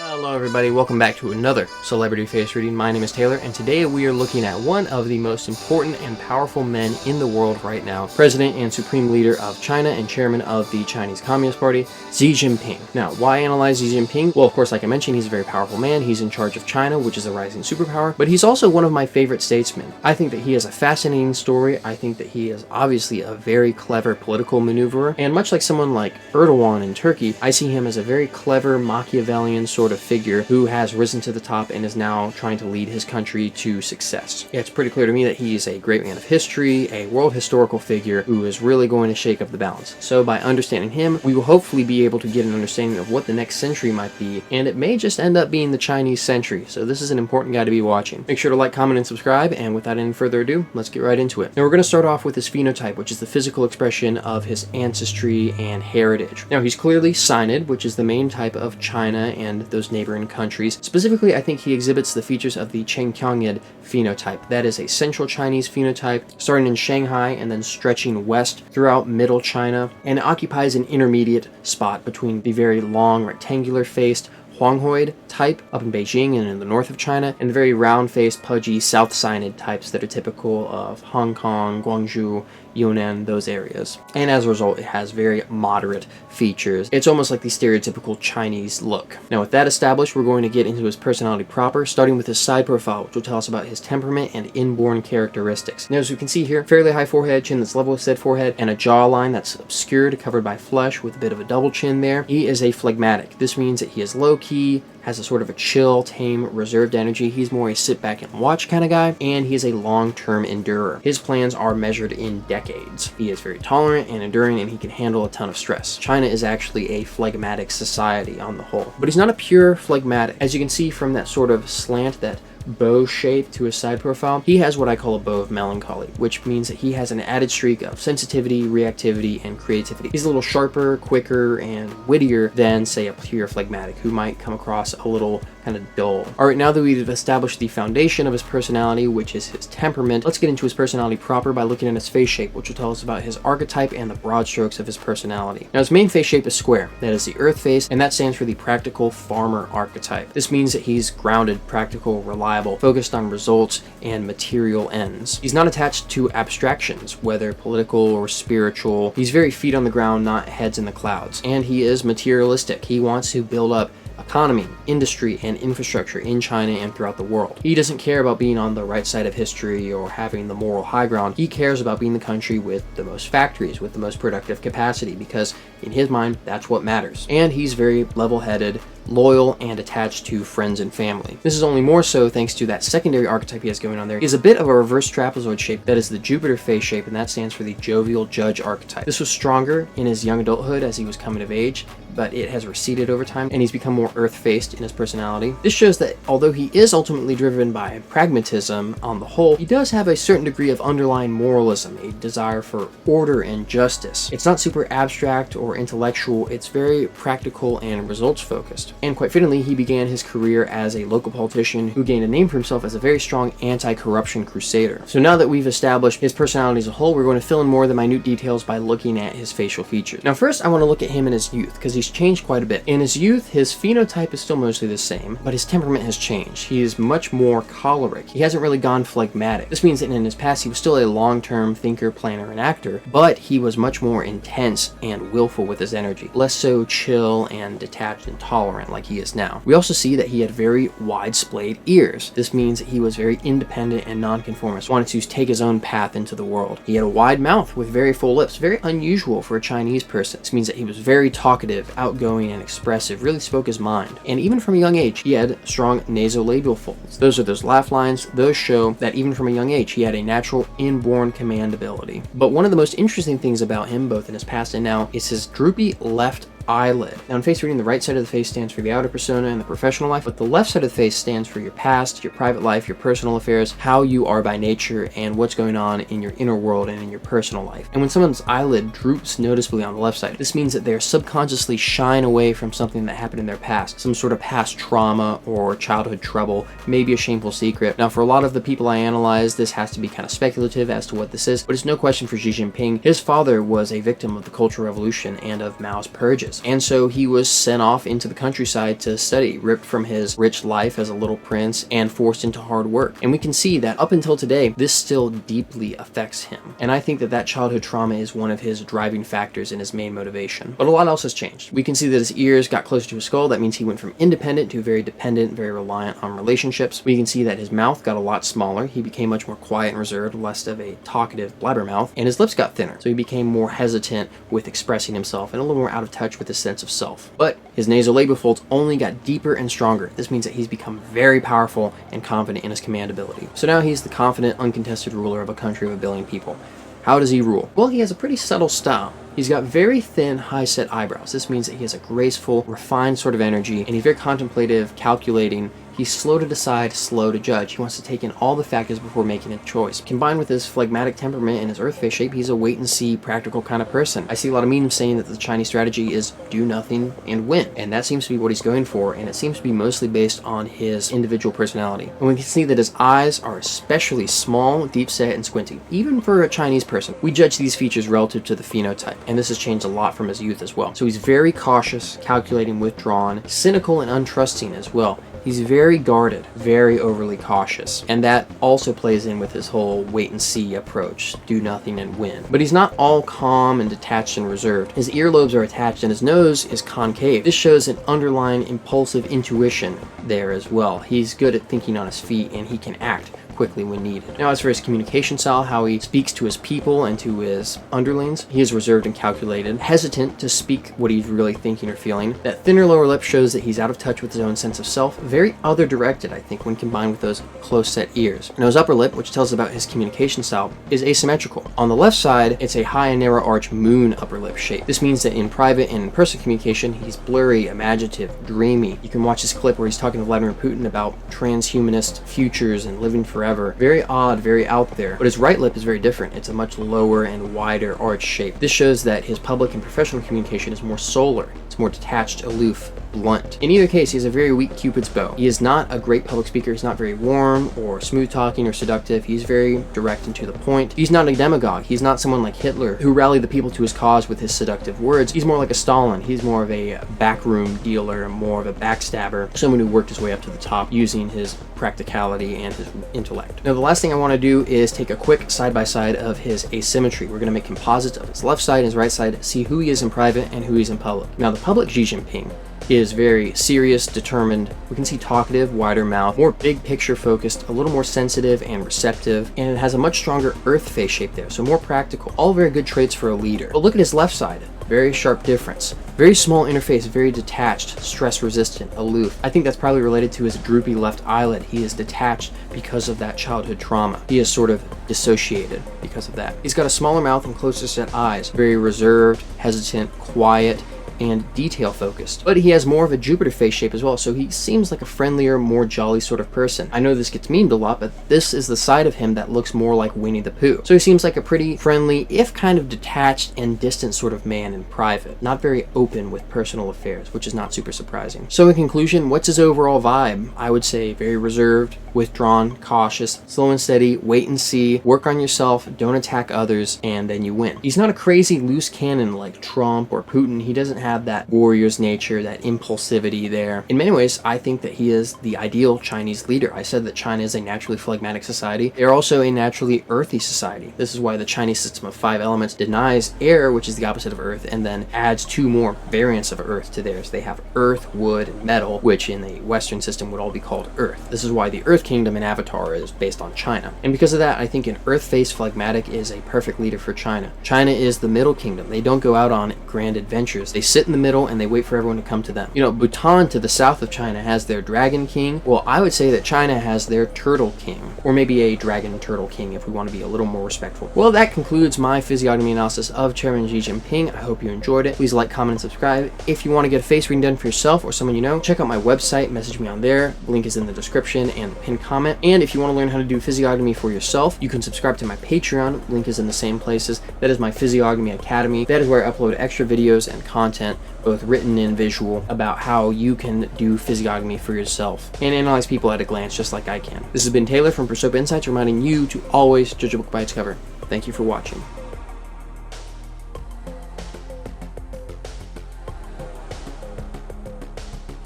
Hello everybody, welcome back to another celebrity face reading. My name is Taylor, and today we are looking at one of the most important and powerful men in the world right now, President and Supreme Leader of China and Chairman of the Chinese Communist Party, Xi Jinping. Now, why analyze Xi Jinping? Well, of course, like I mentioned, he's a very powerful man. He's in charge of China, which is a rising superpower, but he's also one of my favorite statesmen. I think that he has a fascinating story. I think that he is obviously a very clever political maneuverer, and much like someone like Erdogan in Turkey, I see him as a very clever Machiavellian sort of figure who has risen to the top and is now trying to lead his country to success. Yeah, it's pretty clear to me that he's a great man of history, a world historical figure who is really going to shake up the balance. So by understanding him, we will hopefully be able to get an understanding of what the next century might be, and it may just end up being the Chinese century. So this is an important guy to be watching. Make sure to like, comment, and subscribe, and without any further ado, let's get right into it. Now we're going to start off with his phenotype, which is the physical expression of his ancestry and heritage. Now he's clearly Sinid, which is the main type of China and those neighboring countries. Specifically, I think he exhibits the features of the Chengkyangid phenotype. That is a central Chinese phenotype starting in Shanghai and then stretching west throughout middle China, and it occupies an intermediate spot between the very long rectangular-faced Huanghoid type up in Beijing and in the north of China, and the very round-faced, pudgy South Sinid types that are typical of Hong Kong, Guangzhou, Yunnan, those areas. And as a result, it has very moderate features. It's almost like the stereotypical Chinese look. Now with that established, we're going to get into his personality proper, starting with his side profile, which will tell us about his temperament and inborn characteristics. Now as you can see here, fairly high forehead, chin that's level with said forehead, and a jawline that's obscured, covered by flesh with a bit of a double chin there. He is a phlegmatic. This means that he is low-key, has a sort of a chill, tame, reserved energy. He's more a sit back and watch kind of guy, and he's a long-term endurer. His plans are measured in decades. He is very tolerant and enduring, and he can handle a ton of stress. China is actually a phlegmatic society on the whole, but he's not a pure phlegmatic. As you can see from that sort of slant, that bow shape to his side profile, he has what I call a bow of melancholy, which means that he has an added streak of sensitivity, reactivity, and creativity. He's a little sharper, quicker, and wittier than, say, a pure phlegmatic, who might come across a little kind of dull. Alright, now that we've established the foundation of his personality, which is his temperament, let's get into his personality proper by looking at his face shape, which will tell us about his archetype and the broad strokes of his personality. Now his main face shape is square. That is the earth face, and that stands for the practical farmer archetype. This means that he's grounded, practical, reliable, focused on results and material ends. He's not attached to abstractions, whether political or spiritual. He's very feet on the ground, not heads in the clouds. And he is materialistic. He wants to build up economy, industry, and infrastructure in China and throughout the world. He doesn't care about being on the right side of history or having the moral high ground. He cares about being the country with the most factories, with the most productive capacity, because in his mind, that's what matters. And he's very level-headed, loyal, and attached to friends and family. This is only more so thanks to that secondary archetype he has going on there. He has a bit of a reverse trapezoid shape that is the Jupiter face shape, and that stands for the jovial judge archetype. This was stronger in his young adulthood as he was coming of age, but it has receded over time, and he's become more earth-faced in his personality. This shows that although he is ultimately driven by pragmatism on the whole, he does have a certain degree of underlying moralism, a desire for order and justice. It's not super abstract or intellectual, it's very practical and results-focused. And quite fittingly, he began his career as a local politician who gained a name for himself as a very strong anti-corruption crusader. So now that we've established his personality as a whole, we're going to fill in more of the minute details by looking at his facial features. Now first, I want to look at him in his youth, because he's changed quite a bit. In his youth, his phenotype is still mostly the same, but his temperament has changed. He is much more choleric. He hasn't really gone phlegmatic. This means that in his past, he was still a long-term thinker, planner, and actor, but he was much more intense and willful with his energy, less so chill and detached and tolerant like he is now. We also see that he had very wide splayed ears. This means that he was very independent and nonconformist, wanted to take his own path into the world. He had a wide mouth with very full lips, very unusual for a Chinese person. This means that he was very talkative, outgoing, and expressive, really spoke his mind. And even from a young age, he had strong nasolabial folds. Those are those laugh lines. Those show that even from a young age, he had a natural inborn command ability. But one of the most interesting things about him, both in his past and now, is his droopy left eyelid. Now in face reading, the right side of the face stands for the outer persona and the professional life, but the left side of the face stands for your past, your private life, your personal affairs, how you are by nature, and what's going on in your inner world and in your personal life. And when someone's eyelid droops noticeably on the left side, this means that they're subconsciously shying away from something that happened in their past, some sort of past trauma or childhood trouble, maybe a shameful secret. Now for a lot of the people I analyze, this has to be kind of speculative as to what this is, but it's no question for Xi Jinping. His father was a victim of the Cultural Revolution and of Mao's purges. influence. And so he was sent off into the countryside to study, ripped from his rich life as a little prince and forced into hard work. And we can see that up until today, this still deeply affects him. And I think that that childhood trauma is one of his driving factors and his main motivation. But a lot else has changed. We can see that his ears got closer to his skull. That means he went from independent to very dependent, very reliant on relationships. We can see that his mouth got a lot smaller. He became much more quiet and reserved, less of a talkative blabbermouth, and his lips got thinner. So he became more hesitant with expressing himself and a little more out of touch with his sense of self. But his nasolabial folds only got deeper and stronger. This means that he's become very powerful and confident in his command ability. So now he's the confident, uncontested ruler of a country of 1 billion people. How does he rule? Well, he has a pretty subtle style. He's got very thin, high-set eyebrows. This means that he has a graceful, refined sort of energy, and he's very contemplative, calculating. He's slow to decide, slow to judge. He wants to take in all the factors before making a choice. Combined with his phlegmatic temperament and his earth face shape, he's a wait-and-see, practical kind of person. I see a lot of memes saying that the Chinese strategy is do nothing and win. And that seems to be what he's going for, and it seems to be mostly based on his individual personality. And we can see that his eyes are especially small, deep-set, and squinty. Even for a Chinese person, we judge these features relative to the phenotype, and this has changed a lot from his youth as well. So he's very cautious, calculating, withdrawn, cynical, and untrusting as well. He's very guarded, very overly cautious, and that also plays in with his whole wait-and-see approach, do nothing and win. But he's not all calm and detached and reserved. His earlobes are attached and his nose is concave. This shows an underlying impulsive intuition there as well. He's good at thinking on his feet, and he can act quickly when needed. Now, as for his communication style, how he speaks to his people and to his underlings, he is reserved and calculated, hesitant to speak what he's really thinking or feeling. That thinner lower lip shows that he's out of touch with his own sense of self, very other-directed, I think, when combined with those close-set ears. Now, his upper lip, which tells about his communication style, is asymmetrical. On the left side, it's a high and narrow arch moon upper lip shape. This means that in private and in personal communication, he's blurry, imaginative, dreamy. You can watch this clip where he's talking to Vladimir Putin about transhumanist futures and living forever. Very odd, very out there. But his right lip is very different. It's a much lower and wider arch shape. This shows that his public and professional communication is more solar. It's more detached, aloof, blunt. In either case, he has a very weak Cupid's bow. He is not a great public speaker. He's not very warm or smooth talking or seductive. He's very direct and to the point. He's not a demagogue. He's not someone like Hitler who rallied the people to his cause with his seductive words. He's more like a Stalin. He's more of a backroom dealer, more of a backstabber, someone who worked his way up to the top using his practicality and his intellect. Now, the last thing I want to do is take a quick side-by-side of his asymmetry. We're going to make composites of his left side and his right side, see who he is in private and who he is in public. Now, the public Xi Jinping is very serious, determined. We can see talkative, wider mouth, more big picture focused, a little more sensitive and receptive, and it has a much stronger earth face shape there, so more practical. All very good traits for a leader. But look at his left side. Very sharp difference. Very small interface, very detached, stress resistant, aloof. I think that's probably related to his droopy left eyelid. He is detached because of that childhood trauma. He is sort of dissociated because of that. He's got a smaller mouth and closer set eyes. Very reserved, hesitant, quiet, and detail focused. But he has more of a Jupiter face shape as well, so he seems like a friendlier, more jolly sort of person. I know this gets memed a lot, but this is the side of him that looks more like Winnie the Pooh. So he seems like a pretty friendly, if kind of detached and distant sort of man in private. Not very open with personal affairs, which is not super surprising. So in conclusion, what's his overall vibe? I would say very reserved, withdrawn, cautious, slow and steady, wait and see, work on yourself, don't attack others, and then you win. He's not a crazy loose cannon like Trump or Putin. He doesn't have that warrior's nature, that impulsivity there. In many ways, I think that he is the ideal Chinese leader. I said that China is a naturally phlegmatic society. They're also a naturally earthy society. This is why the Chinese system of 5 elements denies air, which is the opposite of earth, and then adds 2 more variants of earth to theirs. They have earth, wood, and metal, which in the Western system would all be called earth. This is why the Earth Kingdom in Avatar is based on China. And because of that, I think an earth-faced phlegmatic is a perfect leader for China. China is the middle kingdom. They don't go out on grand adventures. They sit in the middle and they wait for everyone to come to them. You know, Bhutan to the south of China has their dragon king. Well, I would say that China has their turtle king, or maybe a dragon turtle king if we want to be a little more respectful. Well, that concludes my physiognomy analysis of Chairman Xi Jinping. I hope you enjoyed it. Please like, comment, and subscribe. If you want to get a face reading done for yourself or someone you know, check out my website, message me on there. Link is in the description and the pinned comment. And if you want to learn how to do physiognomy for yourself, you can subscribe to my Patreon. Link is in the same places. That is my Physiognomy Academy. That is where I upload extra videos and content, both written and visual, about how you can do physiognomy for yourself and analyze people at a glance just like I can. This has been Taylor from Prosopa Insights, reminding you to always judge a book by its cover. Thank you for watching.